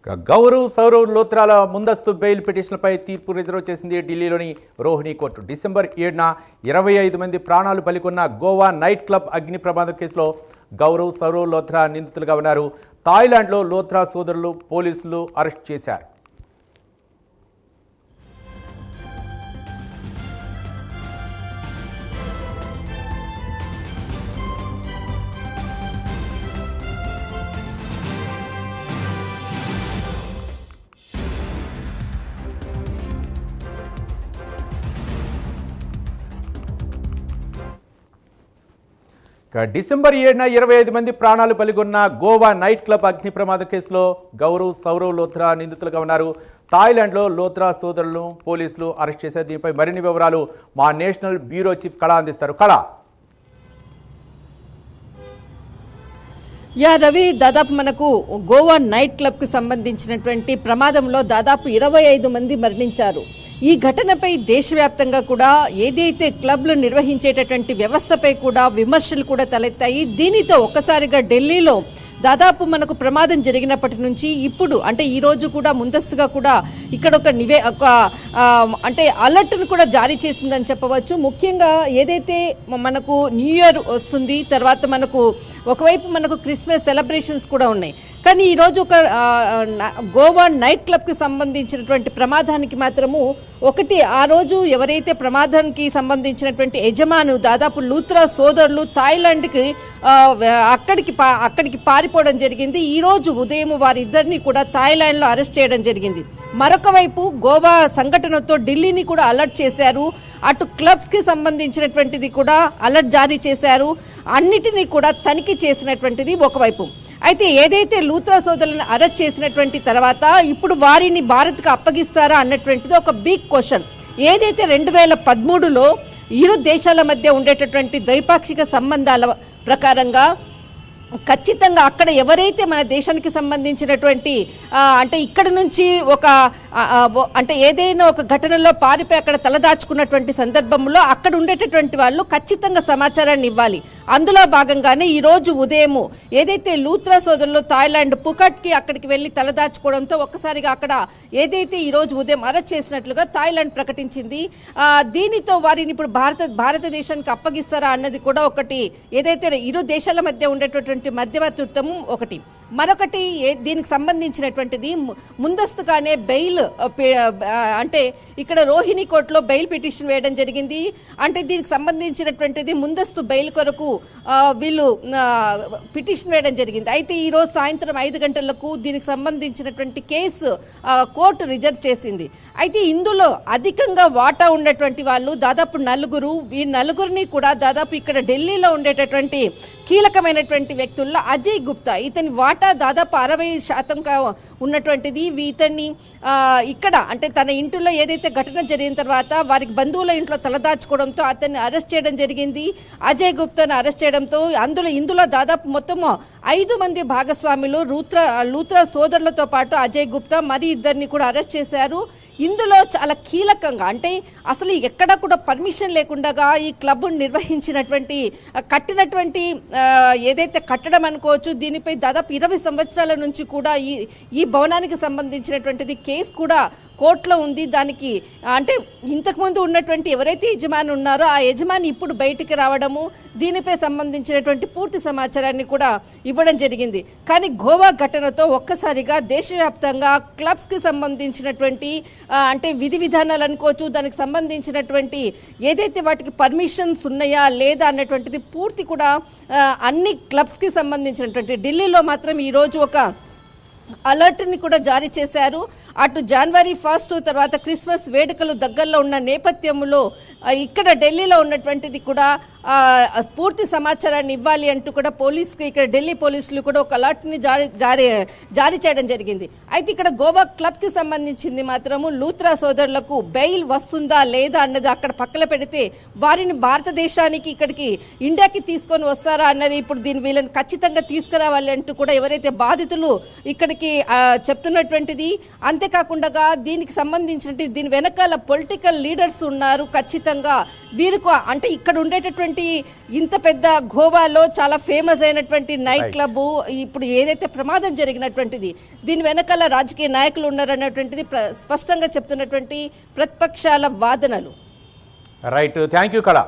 గౌరవ్ సౌరవ్ లోత్రాల ముందస్తు బెయిల్ పిటిషన్లపై తీర్పు రిజర్వ్ చేసింది ఢిల్లీలోని రోహిణి కోర్టు. డిసెంబర్ 7న 25 మంది ప్రాణాలు బలికొన్న గోవా నైట్ క్లబ్ అగ్ని ప్రమాదం కేసులో గౌరవ్ సౌరవ్ లోత్రా నిందితులుగా ఉన్నారు. థాయిలాండ్లో లోత్రా సోదరులు పోలీసులు అరెస్ట్ చేశారు. డిసెంబర్ 7న 25 మంది ప్రాణాలు బలిగొన్న గోవా నైట్ క్లబ్ అగ్ని ప్రమాద కేసులో గౌరవ్ సౌరవ్ లోత్రా నిందితులుగా ఉన్నారు. థాయిలాండ్లో లోత్రా సోదరులను పోలీసులు అరెస్ట్ చేశారు. దీనిపై మరిన్ని వివరాలు మా నేషనల్ బ్యూరో చీఫ్ కళ అందిస్తారు. కళ. రవి, దాదాపు మనకు గోవా నైట్ క్లబ్ కు సంబంధించినటువంటి ప్రమాదంలో దాదాపు 25 మంది మరణించారు. ఈ ఘటనపై దేశవ్యాప్తంగా కూడా ఏదైతే క్లబ్లు నిర్వహించేటటువంటి వ్యవస్థపై కూడా విమర్శలు కూడా తలెత్తాయి. దీనితో ఒక్కసారిగా ఢిల్లీలో దాదాపు మనకు ప్రమాదం జరిగినప్పటి నుంచి ఇప్పుడు అంటే ఈ రోజు కూడా ముందస్తుగా కూడా ఇక్కడ ఒక అంటే అలర్ట్ను కూడా జారీ చేసిందని చెప్పవచ్చు. ముఖ్యంగా ఏదైతే మనకు న్యూ ఇయర్ వస్తుంది, తర్వాత మనకు ఒకవైపు మనకు క్రిస్మస్ సెలబ్రేషన్స్ కూడా ఉన్నాయి. కానీ ఈరోజు ఒక గోవా నైట్ క్లబ్కి సంబంధించినటువంటి ప్రమాదానికి మాత్రము ఒకటి ఆ రోజు ఎవరైతే ప్రమాదానికి సంబంధించినటువంటి యజమాను దాదాపు లూత్రా సోదరులు థాయిలాండ్కి అక్కడికి పారిపోవడం జరిగింది. ఈ రోజు ఉదయం వారిద్దరిని కూడా థాయిలాండ్లో అరెస్ట్ చేయడం జరిగింది. మరొక వైపు గోవా సంఘటనతో ఢిల్లీని కూడా అలర్ట్ చేశారు. అటు క్లబ్స్కి సంబంధించినటువంటిది కూడా అలర్ట్ జారీ చేశారు. అన్నిటినీ కూడా తనిఖీ చేసినటువంటిది ఒకవైపు. అయితే ఏదైతే లూత్రా సోదరులను అరెస్ట్ చేసినటువంటి తర్వాత ఇప్పుడు వారిని భారత్కు అప్పగిస్తారా అన్నటువంటిది ఒక బిగ్ క్వశ్చన్. ఏదైతే 2013లో ఇరు దేశాల మధ్య ఉండేటటువంటి ద్వైపాక్షిక సంబంధాల ప్రకారంగా ఖచ్చితంగా అక్కడ ఎవరైతే మన దేశానికి సంబంధించినటువంటి అంటే ఇక్కడ నుంచి అంటే ఏదైనా ఒక ఘటనలో పారిపోయి అక్కడ తలదాచుకున్నటువంటి సందర్భంలో అక్కడ ఉండేటటువంటి వాళ్ళు ఖచ్చితంగా సమాచారాన్ని ఇవ్వాలి. అందులో భాగంగానే ఈరోజు ఉదయం ఏదైతే లూత్రా సోదరులు థాయిలాండ్ పుకట్కి అక్కడికి వెళ్ళి తలదాచుకోవడంతో ఒక్కసారిగా అక్కడ ఏదైతే ఈరోజు ఉదయం అరెస్ట్ చేసినట్లుగా థాయిలాండ్ ప్రకటించింది. దీనితో వారిని ఇప్పుడు భారతదేశానికి అప్పగిస్తారా అన్నది కూడా ఒకటి. ఏదైతే ఇరు దేశాల మధ్య ఉండేటటువంటి మధ్యవర్తిత్వం ఒకటి. మరొకటి దీనికి సంబంధించినటువంటిది ముందస్తుగానే బెయిల్ అంటే ఇక్కడ రోహిణి కోర్టులో బెయిల్ పిటిషన్ వేయడం జరిగింది. అంటే దీనికి సంబంధించినటువంటిది ముందస్తు బెయిల్ కొరకు వీళ్ళు పిటిషన్ వేయడం జరిగింది. అయితే ఈ రోజు సాయంత్రం 5 గంటలకు దీనికి సంబంధించినటువంటి కేసు కోర్టు రిజెక్ట్ చేసింది. అయితే ఇందులో అధికంగా వాటా ఉన్నటువంటి వాళ్ళు దాదాపు 4. ఈ 4ని కూడా దాదాపు ఇక్కడ ఢిల్లీలో ఉండేటటువంటి కీలకమైనటువంటి వ్యక్తుల్లో అజయ్ గుప్తా, ఇతని వాటా దాదాపు 60% ఉన్నటువంటిది. ఇతన్ని ఇక్కడ అంటే తన ఇంటిలో ఏదైతే ఘటన జరిగిన తర్వాత వారికి బంధువుల ఇంట్లో తలదాచుకోవడంతో అతన్ని అరెస్ట్ చేయడం జరిగింది. అజయ్ గుప్తాను అరెస్ట్ చేయడంతో ఇందులో దాదాపు మొత్తం 5 మంది భాగస్వాములు లూత్రా సోదరులతో పాటు అజయ్ గుప్తా మరి 2ని కూడా అరెస్ట్ చేశారు. ఇందులో చాలా కీలకంగా అంటే అసలు ఎక్కడ కూడా పర్మిషన్ లేకుండా ఈ క్లబ్ నిర్వహించినటువంటి కట్టినటువంటి ఏదైతే కట్టడం అనుకోవచ్చు, దీనిపై దాదాపు 20 సంవత్సరాల నుంచి కూడా ఈ భవనానికి సంబంధించినటువంటిది కేసు కూడా కోర్టులో ఉంది. దానికి అంటే ఇంతకుముందు ఉన్నటువంటి ఎవరైతే యజమాని ఉన్నారో ఆ యజమాని ఇప్పుడు బయటికి రావడము, దీనిపై సంబంధించినటువంటి పూర్తి సమాచారాన్ని కూడా ఇవ్వడం జరిగింది. కానీ గోవా ఘటనతో ఒక్కసారిగా దేశవ్యాప్తంగా క్లబ్స్కి సంబంధించినటువంటి అంటే విధి విధానాలు అనుకోవచ్చు, దానికి సంబంధించినటువంటి ఏదైతే వాటికి పర్మిషన్స్ ఉన్నాయా లేదా అన్నటువంటిది పూర్తి కూడా అన్ని క్లబ్స్కి సంబంధించినటువంటి ఢిల్లీలో మాత్రం ఈరోజు ఒక అలర్ట్ని కూడా జారీ చేశారు. అటు జనవరి 1 తర్వాత క్రిస్మస్ వేడుకలు దగ్గరలో ఉన్న నేపథ్యంలో ఇక్కడ ఢిల్లీలో ఉన్నటువంటిది కూడా పూర్తి సమాచారాన్ని ఇవ్వాలి అంటూ కూడా ఇక్కడ ఢిల్లీ పోలీసులు కూడా ఒక అలర్ట్ని జారీ చేయడం జరిగింది. అయితే ఇక్కడ గోవా క్లబ్కి సంబంధించింది మాత్రము లూత్రా సోదరులకు బెయిల్ వస్తుందా లేదా అన్నది అక్కడ పక్కన పెడితే వారిని భారతదేశానికి ఇక్కడికి ఇండియాకి తీసుకొని వస్తారా అన్నది ఇప్పుడు వీళ్ళని ఖచ్చితంగా తీసుకురావాలి అంటూ కూడా ఎవరైతే బాధితులు ఇక్కడికి చెప్తున్నటువంటిది. అంతేకాకుండా దీనికి సంబంధించిన దీని వెనకాల పొలిటికల్ లీడర్స్ ఉన్నారు. ఖచ్చితంగా వీరికి అంటే ఇక్కడ ఉండేటటువంటి ఉన్నటువంటి ఇంత పెద్ద గోవాలో చాలా ఫేమస్ అయినటువంటి నైట్ క్లబ్ ఇప్పుడు ఏదైతే ప్రమాదం జరిగినటువంటిది దీని వెనకాల రాజకీయ నాయకులు ఉన్నారన్నటువంటిది స్పష్టంగా చెప్తున్నటువంటి ప్రతిపక్షాల వాదనలు. రైట్, థ్యాంక్ యూ కళ.